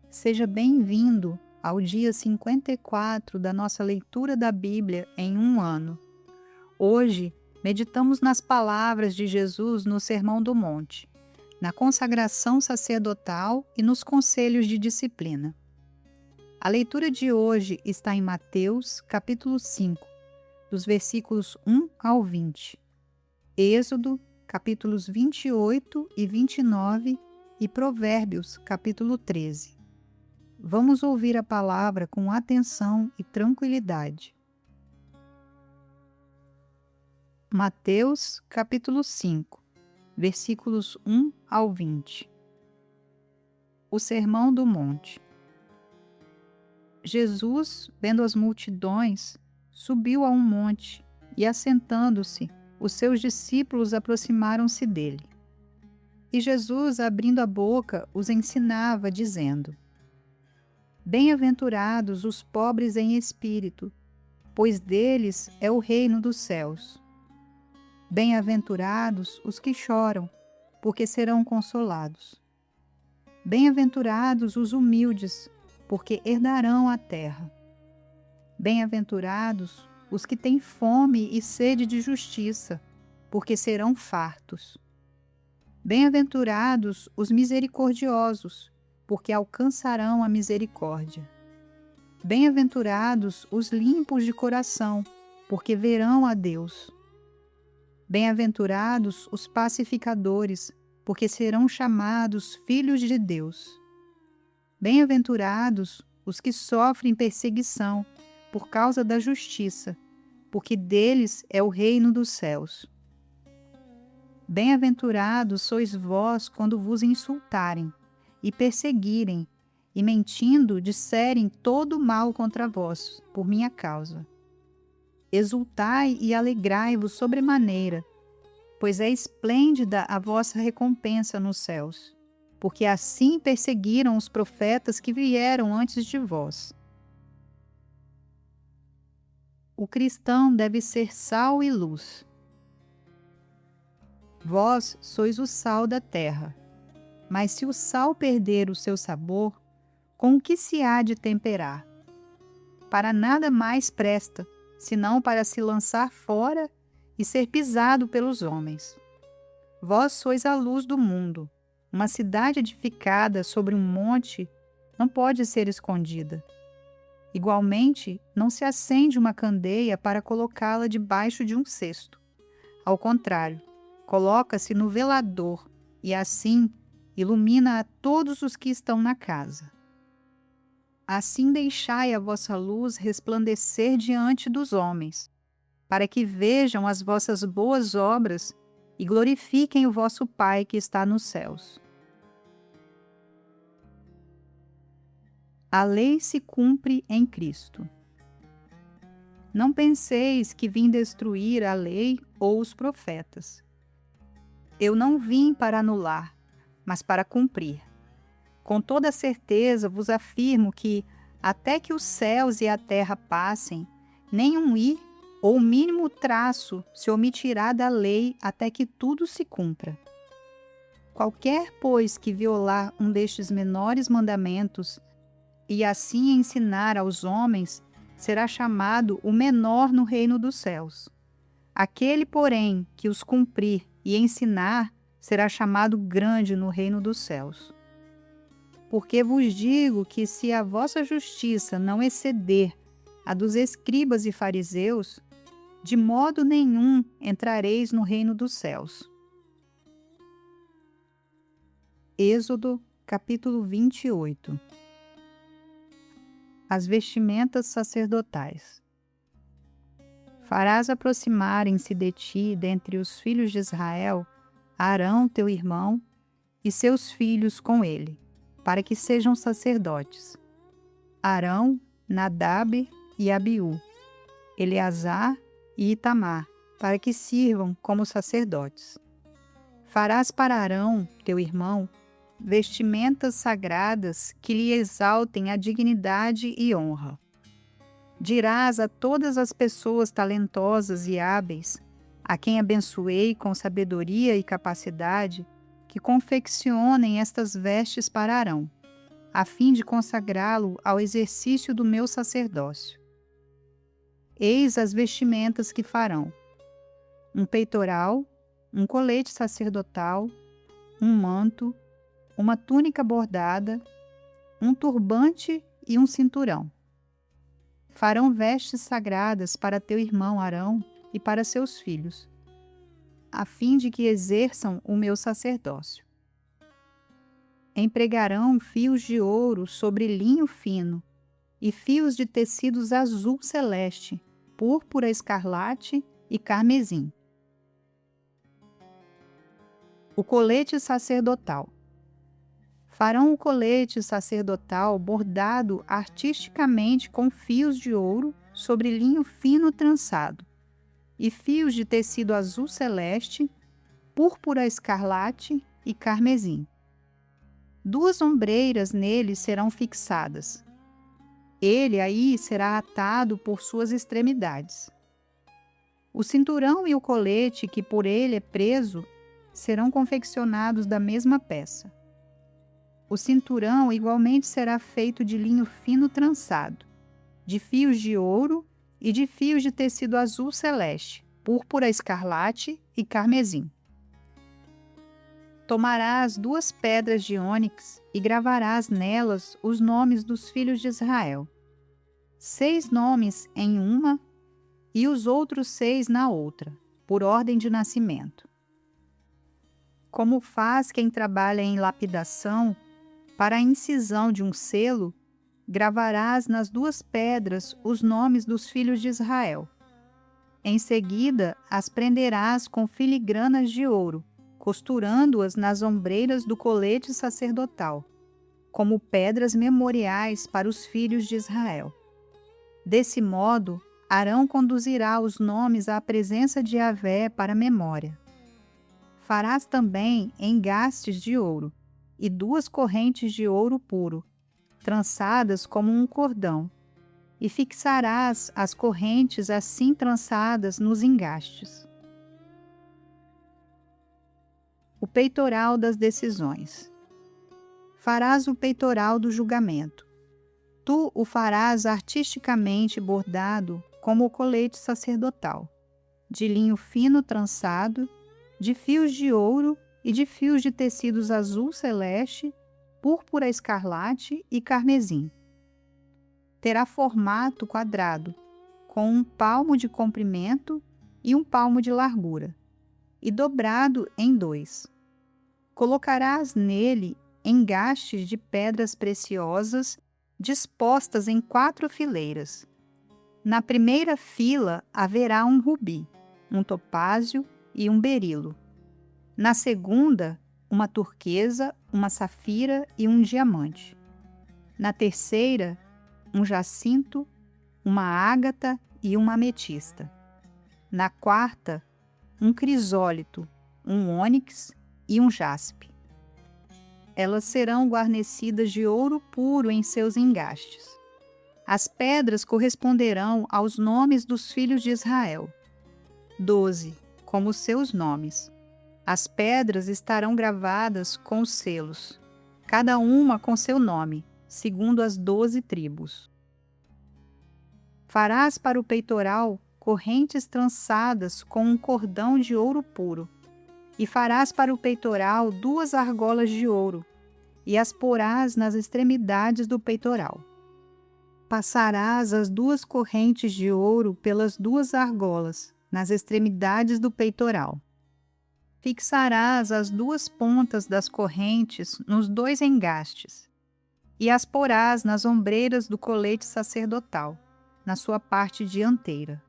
Seja bem-vindo ao dia 54 da nossa leitura da Bíblia em um ano. Hoje, meditamos nas palavras de Jesus no Sermão do Monte, na consagração sacerdotal e nos conselhos de disciplina. A leitura de hoje está em Mateus, capítulo 5, dos versículos 1 ao 20, Êxodo, capítulos 28 e 29 e Provérbios, capítulo 13. Vamos ouvir a palavra com atenção e tranquilidade. Mateus, capítulo 5, versículos 1 ao 20. O Sermão do Monte. Jesus, vendo as multidões, subiu a um monte e, assentando-se, os seus discípulos aproximaram-se dele. E Jesus, abrindo a boca, os ensinava, dizendo: Bem-aventurados os pobres em espírito, pois deles é o reino dos céus. Bem-aventurados os que choram, porque serão consolados. Bem-aventurados os humildes, porque herdarão a terra. Bem-aventurados os que têm fome e sede de justiça, porque serão fartos. Bem-aventurados os misericordiosos, porque alcançarão a misericórdia. Bem-aventurados os limpos de coração, porque verão a Deus. Bem-aventurados os pacificadores, porque serão chamados filhos de Deus. Bem-aventurados os que sofrem perseguição por causa da justiça, porque deles é o reino dos céus. Bem-aventurados sois vós quando vos insultarem e perseguirem, e mentindo disserem todo mal contra vós, por minha causa. Exultai e alegrai-vos sobremaneira, pois é esplêndida a vossa recompensa nos céus, porque assim perseguiram os profetas que vieram antes de vós. O cristão deve ser sal e luz. Vós sois o sal da terra. Mas se o sal perder o seu sabor, com o que se há de temperar? Para nada mais presta, senão para se lançar fora e ser pisado pelos homens. Vós sois a luz do mundo. Uma cidade edificada sobre um monte não pode ser escondida. Igualmente, não se acende uma candeia para colocá-la debaixo de um cesto. Ao contrário, coloca-se no velador e assim ilumina a todos os que estão na casa. Assim deixai a vossa luz resplandecer diante dos homens, para que vejam as vossas boas obras e glorifiquem o vosso Pai que está nos céus. A lei se cumpre em Cristo. Não penseis que vim destruir a lei ou os profetas. Eu não vim para anular, mas para cumprir. Com toda certeza vos afirmo que, até que os céus e a terra passem, nem um i ou mínimo traço se omitirá da lei até que tudo se cumpra. Qualquer, pois, que violar um destes menores mandamentos e assim ensinar aos homens, será chamado o menor no reino dos céus. Aquele, porém, que os cumprir e ensinar, será chamado grande no reino dos céus. Porque vos digo que se a vossa justiça não exceder a dos escribas e fariseus, de modo nenhum entrareis no reino dos céus. Êxodo, capítulo 28. As vestimentas sacerdotais. Farás aproximarem-se de ti, dentre os filhos de Israel, Arão, teu irmão, e seus filhos com ele, para que sejam sacerdotes. Arão, Nadab e Abiú, Eleazar e Itamar, para que sirvam como sacerdotes. Farás para Arão, teu irmão, vestimentas sagradas que lhe exaltem a dignidade e honra. Dirás a todas as pessoas talentosas e hábeis, a quem abençoei com sabedoria e capacidade, que confeccionem estas vestes para Arão. a fim de consagrá-lo ao exercício do meu sacerdócio. Eis as vestimentas que farão: um peitoral, um colete sacerdotal, um manto, uma túnica bordada, um turbante e um cinturão. Farão vestes sagradas para teu irmão Arão e para seus filhos, a fim de que exerçam o meu sacerdócio. Empregarão fios de ouro sobre linho fino e fios de tecidos azul celeste, púrpura escarlate e carmesim. O colete sacerdotal. Farão o colete sacerdotal bordado artisticamente com fios de ouro sobre linho fino trançado, e fios de tecido azul celeste, púrpura escarlate e carmesim. 2 ombreiras nele serão fixadas. Ele aí será atado por suas extremidades. O cinturão e o colete que por ele é preso serão confeccionados da mesma peça. O cinturão igualmente será feito de linho fino trançado, de fios de ouro e de fios de tecido azul celeste, púrpura escarlate e carmesim. Tomarás 2 pedras de ônix e gravarás nelas os nomes dos filhos de Israel. 6 nomes em uma e os outros 6 na outra, por ordem de nascimento. Como faz quem trabalha em lapidação, para a incisão de um selo, gravarás nas 2 pedras os nomes dos filhos de Israel. Em seguida, as prenderás com filigranas de ouro, costurando-as nas ombreiras do colete sacerdotal, como pedras memoriais para os filhos de Israel. Desse modo, Arão conduzirá os nomes à presença de Yahvé para memória. Farás também engastes de ouro e 2 correntes de ouro puro, trançadas como um cordão, e fixarás as correntes assim trançadas nos engastes. O peitoral das decisões. Farás o peitoral do julgamento. Tu o farás artisticamente bordado como o colete sacerdotal, de linho fino trançado, de fios de ouro e de fios de tecidos azul celeste, púrpura escarlate e carmesim. Terá formato quadrado, com 1 palmo de comprimento e 1 palmo de largura, e dobrado em 2. Colocarás nele engastes de pedras preciosas dispostas em 4 fileiras. Na primeira fila haverá um rubi, um topázio e um berilo. Na segunda, uma turquesa, uma safira e um diamante. Na terceira, um jacinto, uma ágata e uma ametista. Na quarta, um crisólito, um ônix e um jaspe. Elas serão guarnecidas de ouro puro em seus engastes. As pedras corresponderão aos nomes dos filhos de Israel. 12, como seus nomes. As pedras estarão gravadas com os selos, cada uma com seu nome, segundo as 12 tribos. Farás para o peitoral correntes trançadas com um cordão de ouro puro, e farás para o peitoral 2 argolas de ouro, e as porás nas extremidades do peitoral. Passarás as 2 correntes de ouro pelas 2 argolas, nas extremidades do peitoral. Fixarás as 2 pontas das correntes nos 2 engastes, e as porás nas ombreiras do colete sacerdotal, na sua parte dianteira.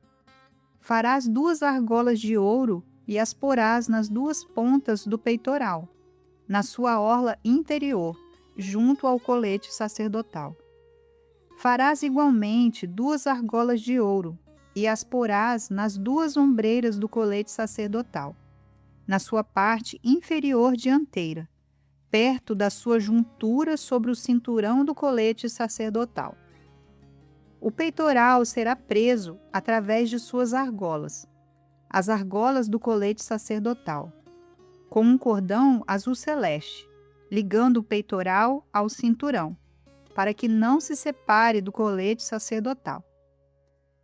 Farás 2 argolas de ouro e as porás nas 2 pontas do peitoral, na sua orla interior, junto ao colete sacerdotal. Farás igualmente 2 argolas de ouro e as porás nas 2 ombreiras do colete sacerdotal, na sua parte inferior dianteira, perto da sua juntura sobre o cinturão do colete sacerdotal. O peitoral será preso através de suas argolas, as argolas do colete sacerdotal, com um cordão azul celeste, ligando o peitoral ao cinturão, para que não se separe do colete sacerdotal.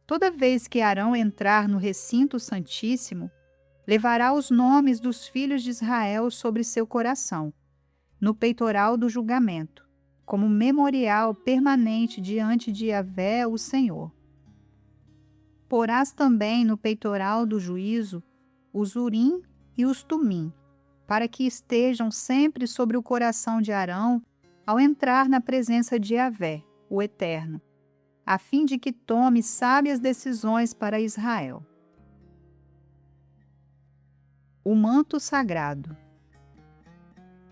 Toda vez que Arão entrar no recinto santíssimo, levará os nomes dos filhos de Israel sobre seu coração, no peitoral do julgamento, como memorial permanente diante de Yahvé, o Senhor. Porás também no peitoral do juízo os Urim e os Tumim, para que estejam sempre sobre o coração de Arão ao entrar na presença de Yahvé, o Eterno, a fim de que tome sábias decisões para Israel. O manto sagrado.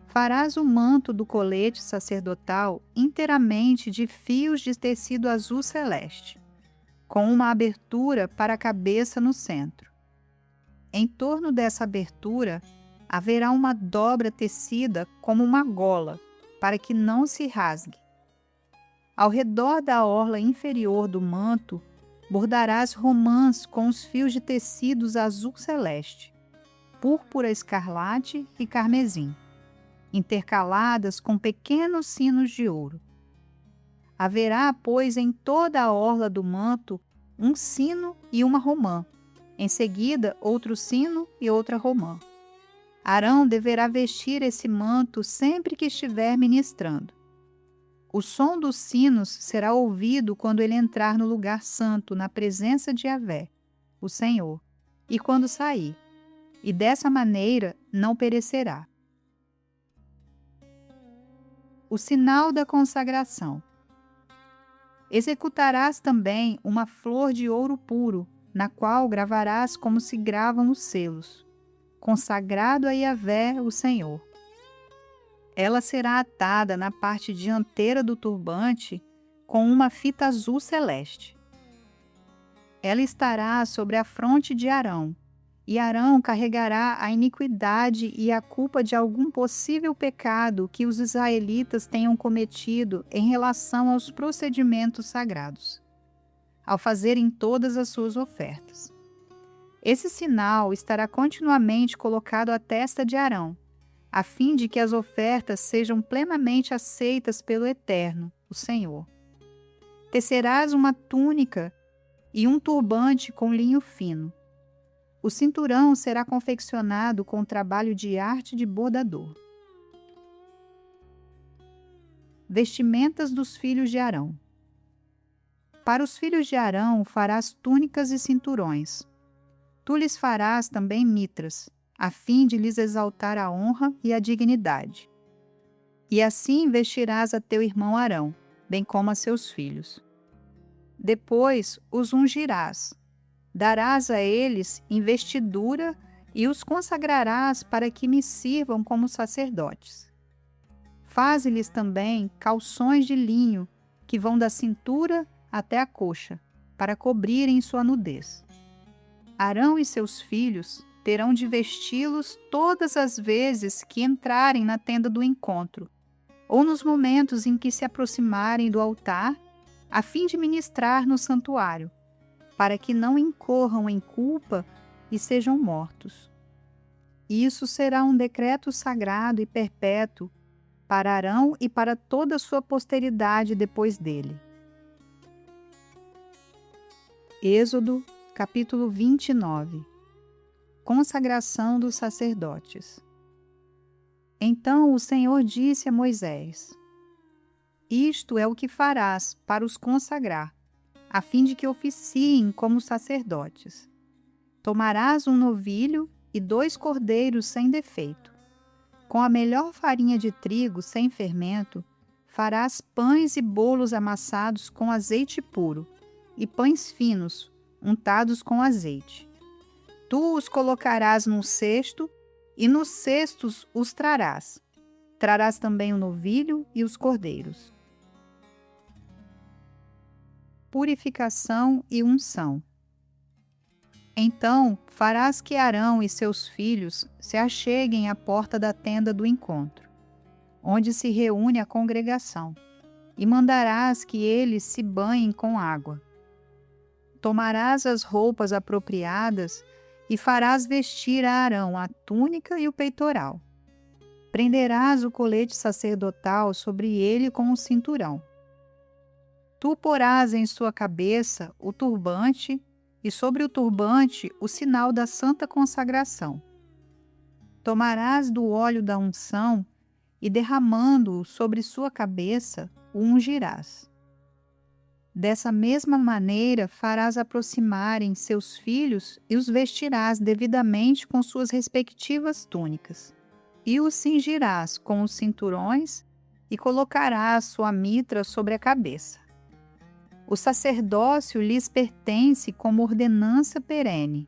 Farás o manto do colete sacerdotal inteiramente de fios de tecido azul celeste, com uma abertura para a cabeça no centro. Em torno dessa abertura haverá uma dobra tecida como uma gola, para que não se rasgue. Ao redor da orla inferior do manto, bordarás romãs com os fios de tecidos azul celeste, púrpura escarlate e carmesim, intercaladas com pequenos sinos de ouro. Haverá, pois, em toda a orla do manto um sino e uma romã, em seguida outro sino e outra romã. Arão deverá vestir esse manto sempre que estiver ministrando. O som dos sinos será ouvido quando ele entrar no lugar santo, na presença de Yahvé, o Senhor, e quando sair, e dessa maneira não perecerá. O sinal da consagração. Executarás também uma flor de ouro puro, na qual gravarás como se gravam os selos, consagrado a Yahvé, o Senhor. Ela será atada na parte dianteira do turbante com uma fita azul celeste. Ela estará sobre a fronte de Arão, e Arão carregará a iniquidade e a culpa de algum possível pecado que os israelitas tenham cometido em relação aos procedimentos sagrados, ao fazerem todas as suas ofertas. Esse sinal estará continuamente colocado à testa de Arão, a fim de que as ofertas sejam plenamente aceitas pelo Eterno, o Senhor. Tecerás uma túnica e um turbante com linho fino. O cinturão será confeccionado com trabalho de arte de bordador. Vestimentas dos filhos de Arão. Para os filhos de Arão farás túnicas e cinturões. Tu lhes farás também mitras, a fim de lhes exaltar a honra e a dignidade. E assim vestirás a teu irmão Arão, bem como a seus filhos. Depois os ungirás, darás a eles investidura e os consagrarás para que me sirvam como sacerdotes. Faze-lhes também calções de linho que vão da cintura até a coxa, para cobrirem sua nudez. Arão e seus filhos terão de vesti-los todas as vezes que entrarem na tenda do encontro, ou nos momentos em que se aproximarem do altar, a fim de ministrar no santuário, para que não incorram em culpa e sejam mortos. Isso será um decreto sagrado e perpétuo para Arão e para toda a sua posteridade depois dele. Êxodo, capítulo 29. Consagração dos sacerdotes. Então o Senhor disse a Moisés: Isto é o que farás para os consagrar, a fim de que oficiem como sacerdotes. Tomarás um novilho e 2 cordeiros sem defeito. Com a melhor farinha de trigo sem fermento, farás pães e bolos amassados com azeite puro, e pães finos, untados com azeite. Tu os colocarás num cesto, e nos cestos os trarás. Trarás também o novilho e os cordeiros. Purificação e unção. Então farás que Arão e seus filhos se acheguem à porta da tenda do encontro, onde se reúne a congregação, e mandarás que eles se banhem com água. Tomarás as roupas apropriadas e farás vestir a Arão a túnica e o peitoral. Prenderás o colete sacerdotal sobre ele com o cinturão. Tu porás em sua cabeça o turbante, e sobre o turbante o sinal da santa consagração. Tomarás do óleo da unção, e derramando-o sobre sua cabeça, o ungirás. Dessa mesma maneira farás aproximarem seus filhos e os vestirás devidamente com suas respectivas túnicas. E os cingirás com os cinturões e colocarás sua mitra sobre a cabeça. O sacerdócio lhes pertence como ordenança perene.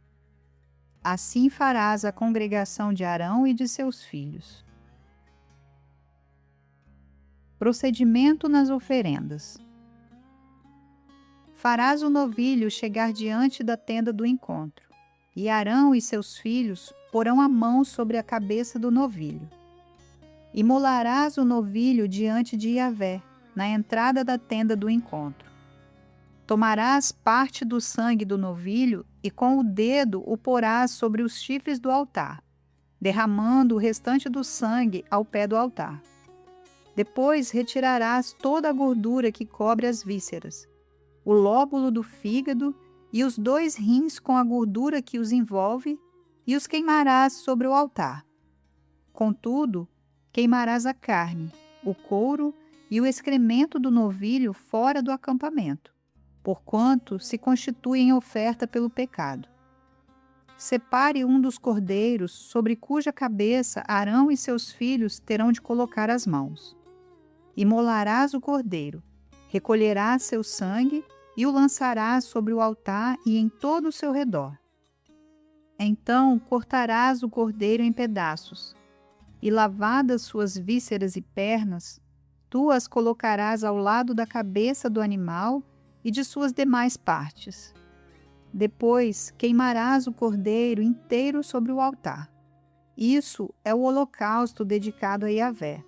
Assim farás a congregação de Arão e de seus filhos. Procedimento nas oferendas. Farás o novilho chegar diante da tenda do encontro, e Arão e seus filhos porão a mão sobre a cabeça do novilho. Imolarás o novilho diante de Yahvé, na entrada da tenda do encontro. Tomarás parte do sangue do novilho e com o dedo o porás sobre os chifres do altar, derramando o restante do sangue ao pé do altar. Depois retirarás toda a gordura que cobre as vísceras, o lóbulo do fígado e os 2 rins com a gordura que os envolve, e os queimarás sobre o altar. Contudo, queimarás a carne, o couro e o excremento do novilho fora do acampamento, porquanto se constituem oferta pelo pecado. Separe um dos cordeiros, sobre cuja cabeça Arão e seus filhos terão de colocar as mãos. Imolarás o cordeiro, recolherás seu sangue e o lançarás sobre o altar e em todo o seu redor. Então cortarás o cordeiro em pedaços, e lavadas suas vísceras e pernas, tu as colocarás ao lado da cabeça do animal e de suas demais partes. Depois queimarás o cordeiro inteiro sobre o altar. Isso é o holocausto dedicado a Yahvé.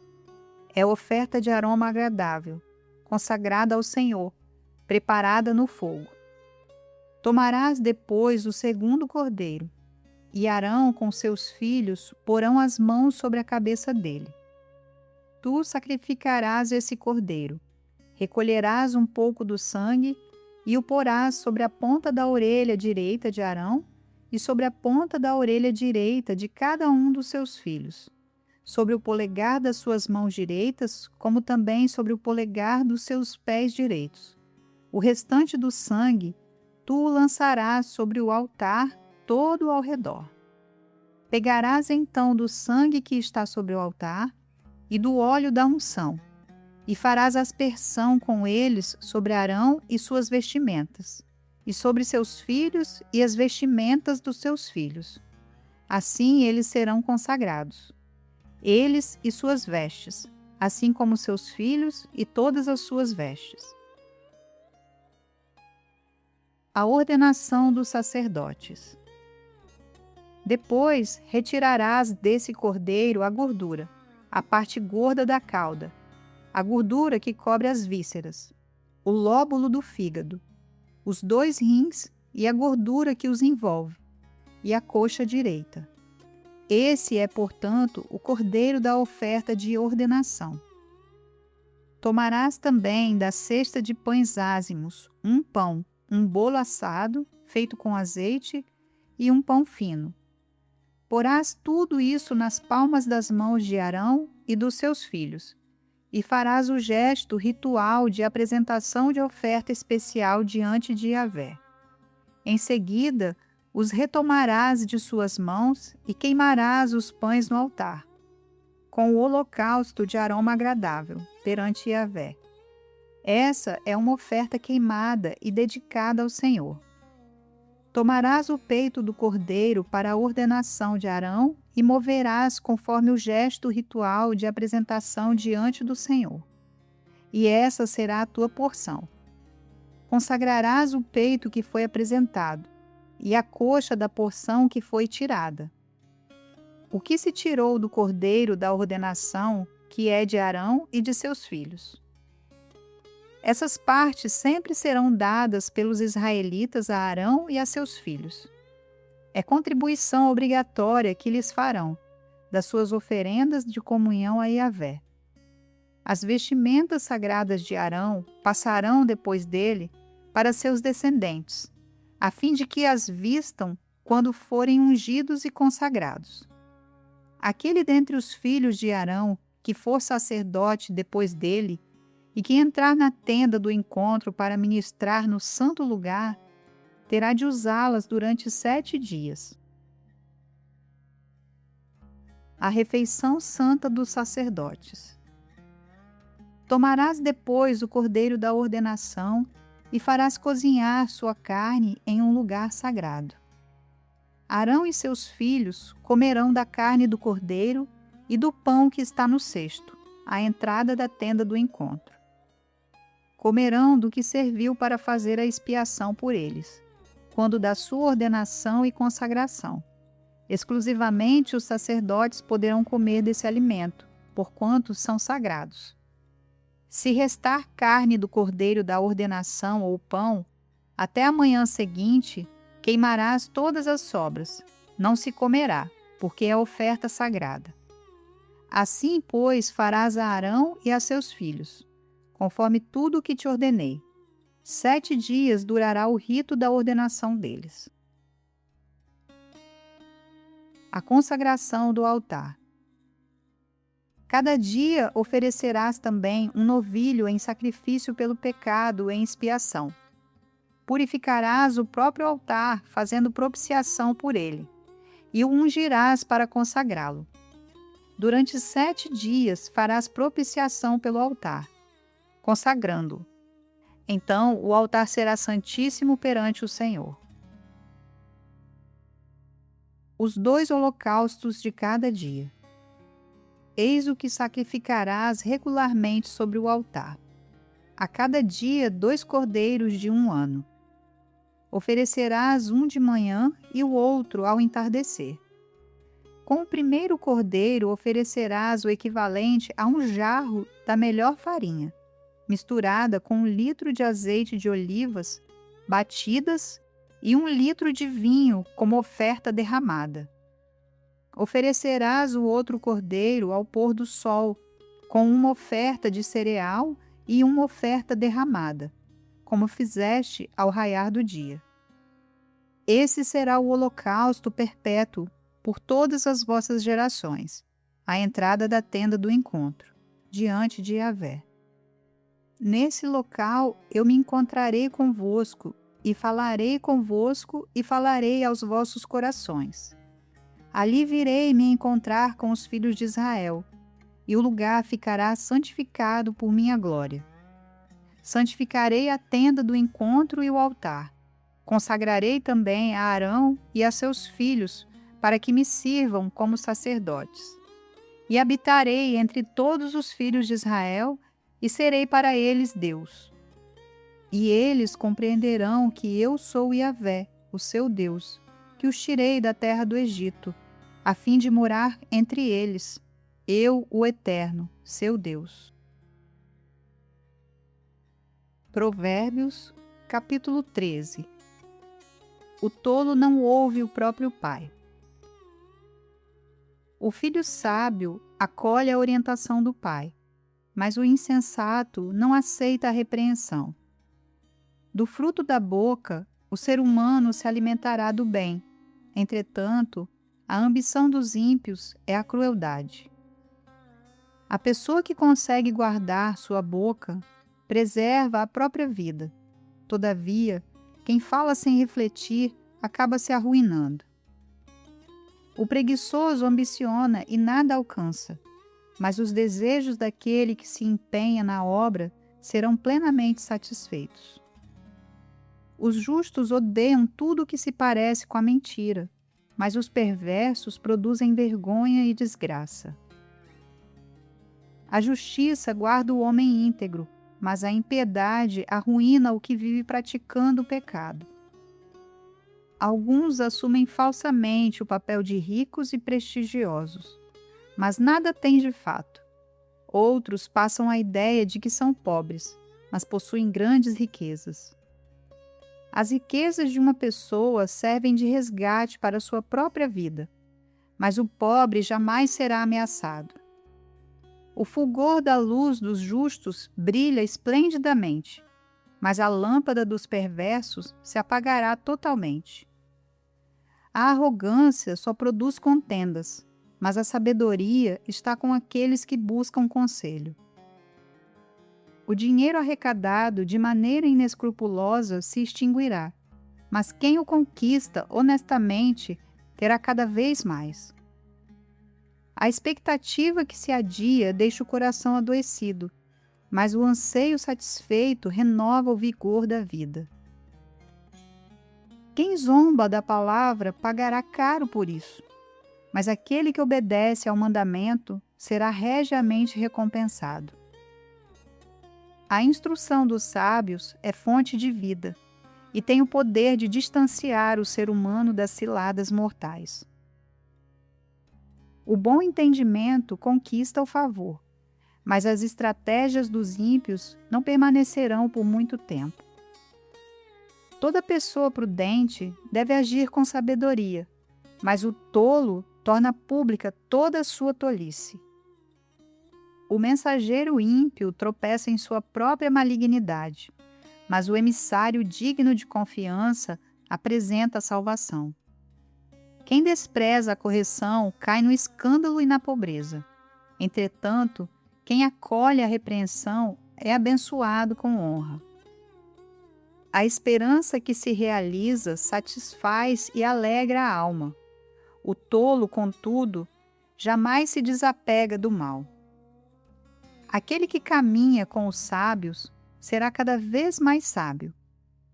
É oferta de aroma agradável, consagrada ao Senhor, preparada no fogo. Tomarás depois o segundo cordeiro, e Arão com seus filhos porão as mãos sobre a cabeça dele. Tu sacrificarás esse cordeiro, recolherás um pouco do sangue e o porás sobre a ponta da orelha direita de Arão e sobre a ponta da orelha direita de cada um dos seus filhos, sobre o polegar das suas mãos direitas, como também sobre o polegar dos seus pés direitos. O restante do sangue tu o lançarás sobre o altar todo ao redor. Pegarás então do sangue que está sobre o altar e do óleo da unção, e farás aspersão com eles sobre Arão e suas vestimentas, e sobre seus filhos e as vestimentas dos seus filhos. Assim eles serão consagrados, eles e suas vestes, assim como seus filhos e todas as suas vestes. A ordenação dos sacerdotes. Depois retirarás desse cordeiro a gordura, a parte gorda da cauda, a gordura que cobre as vísceras, o lóbulo do fígado, os 2 rins e a gordura que os envolve, e a coxa direita. Esse é, portanto, o cordeiro da oferta de ordenação. Tomarás também da cesta de pães ázimos um pão, um bolo assado, feito com azeite, e um pão fino. Porás tudo isso nas palmas das mãos de Arão e dos seus filhos, e farás o gesto ritual de apresentação de oferta especial diante de Yahvé. Em seguida, os retomarás de suas mãos e queimarás os pães no altar, com o holocausto de aroma agradável, perante Yahvé. Essa é uma oferta queimada e dedicada ao Senhor. Tomarás o peito do cordeiro para a ordenação de Arão e moverás conforme o gesto ritual de apresentação diante do Senhor. E essa será a tua porção. Consagrarás o peito que foi apresentado e a coxa da porção que foi tirada. O que se tirou do cordeiro da ordenação, que é de Arão e de seus filhos. Essas partes sempre serão dadas pelos israelitas a Arão e a seus filhos. É contribuição obrigatória que lhes farão, das suas oferendas de comunhão a Yahvé. As vestimentas sagradas de Arão passarão depois dele para seus descendentes, a fim de que as vistam quando forem ungidos e consagrados. Aquele dentre os filhos de Arão que for sacerdote depois dele e que entrar na tenda do encontro para ministrar no santo lugar, terá de usá-las durante 7 dias. A refeição santa dos sacerdotes. Tomarás depois o cordeiro da ordenação e farás cozinhar sua carne em um lugar sagrado. Arão e seus filhos comerão da carne do cordeiro e do pão que está no cesto, à entrada da tenda do encontro. Comerão do que serviu para fazer a expiação por eles, quando da sua ordenação e consagração. Exclusivamente os sacerdotes poderão comer desse alimento, porquanto são sagrados. Se restar carne do cordeiro da ordenação ou pão, até a manhã seguinte, queimarás todas as sobras. Não se comerá, porque é oferta sagrada. Assim, pois, farás a Arão e a seus filhos, conforme tudo o que te ordenei. 7 dias durará o rito da ordenação deles. A consagração do altar. Cada dia oferecerás também um novilho em sacrifício pelo pecado em expiação. Purificarás o próprio altar, fazendo propiciação por ele, e o ungirás para consagrá-lo. Durante 7 dias farás propiciação pelo altar, consagrando-o. Então o altar será santíssimo perante o Senhor. Os 2 holocaustos de cada dia. Eis o que sacrificarás regularmente sobre o altar. A cada dia 2 cordeiros de 1 ano. Oferecerás um de manhã e o outro ao entardecer. Com o primeiro cordeiro oferecerás o equivalente a 1 jarro da melhor farinha, misturada com 1 litro de azeite de olivas batidas e 1 litro de vinho como oferta derramada. Oferecerás o outro cordeiro ao pôr do sol, com uma oferta de cereal e uma oferta derramada, como fizeste ao raiar do dia. Esse será o holocausto perpétuo por todas as vossas gerações, à entrada da tenda do encontro, diante de Yahvé. Nesse local eu me encontrarei convosco, e falarei convosco e falarei aos vossos corações. Ali virei me encontrar com os filhos de Israel, e o lugar ficará santificado por minha glória. Santificarei a tenda do encontro e o altar. Consagrarei também a Arão e a seus filhos, para que me sirvam como sacerdotes. E habitarei entre todos os filhos de Israel, e serei para eles Deus. E eles compreenderão que eu sou Yahvé, o seu Deus, que os tirei da terra do Egito, a fim de morar entre eles, eu, o Eterno, seu Deus. Provérbios, capítulo 13. O tolo não ouve o próprio pai. O filho sábio acolhe a orientação do pai, mas o insensato não aceita a repreensão. Do fruto da boca, o ser humano se alimentará do bem. Entretanto, a ambição dos ímpios é a crueldade. A pessoa que consegue guardar sua boca preserva a própria vida. Todavia, quem fala sem refletir acaba se arruinando. O preguiçoso ambiciona e nada alcança, mas os desejos daquele que se empenha na obra serão plenamente satisfeitos. Os justos odeiam tudo o que se parece com a mentira, mas os perversos produzem vergonha e desgraça. A justiça guarda o homem íntegro, mas a impiedade arruína o que vive praticando o pecado. Alguns assumem falsamente o papel de ricos e prestigiosos, mas nada têm de fato. Outros passam a ideia de que são pobres, mas possuem grandes riquezas. As riquezas de uma pessoa servem de resgate para a sua própria vida, mas o pobre jamais será ameaçado. O fulgor da luz dos justos brilha esplendidamente, mas a lâmpada dos perversos se apagará totalmente. A arrogância só produz contendas, mas a sabedoria está com aqueles que buscam conselho. O dinheiro arrecadado de maneira inescrupulosa se extinguirá, mas quem o conquista honestamente terá cada vez mais. A expectativa que se adia deixa o coração adoecido, mas o anseio satisfeito renova o vigor da vida. Quem zomba da palavra pagará caro por isso, mas aquele que obedece ao mandamento será regiamente recompensado. A instrução dos sábios é fonte de vida e tem o poder de distanciar o ser humano das ciladas mortais. O bom entendimento conquista o favor, mas as estratégias dos ímpios não permanecerão por muito tempo. Toda pessoa prudente deve agir com sabedoria, mas o tolo torna pública toda a sua tolice. O mensageiro ímpio tropeça em sua própria malignidade, mas o emissário digno de confiança apresenta a salvação. Quem despreza a correção cai no escândalo e na pobreza. Entretanto, quem acolhe a repreensão é abençoado com honra. A esperança que se realiza satisfaz e alegra a alma. O tolo, contudo, jamais se desapega do mal. Aquele que caminha com os sábios será cada vez mais sábio.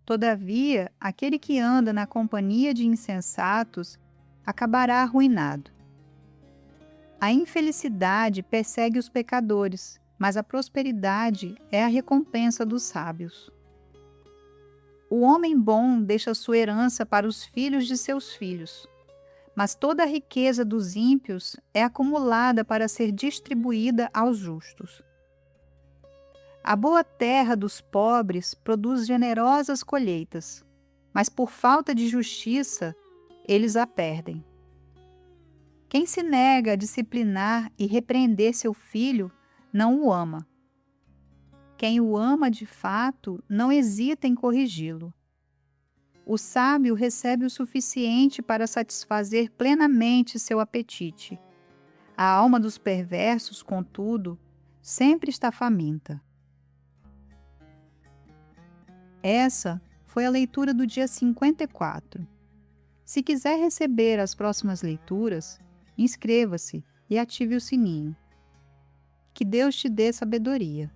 Todavia, aquele que anda na companhia de insensatos acabará arruinado. A infelicidade persegue os pecadores, mas a prosperidade é a recompensa dos sábios. O homem bom deixa sua herança para os filhos de seus filhos, mas toda a riqueza dos ímpios é acumulada para ser distribuída aos justos. A boa terra dos pobres produz generosas colheitas, mas por falta de justiça, eles a perdem. Quem se nega a disciplinar e repreender seu filho, não o ama. Quem o ama de fato, não hesita em corrigi-lo. O sábio recebe o suficiente para satisfazer plenamente seu apetite. A alma dos perversos, contudo, sempre está faminta. Essa foi a leitura do dia 54. Se quiser receber as próximas leituras, inscreva-se e ative o sininho. Que Deus te dê sabedoria.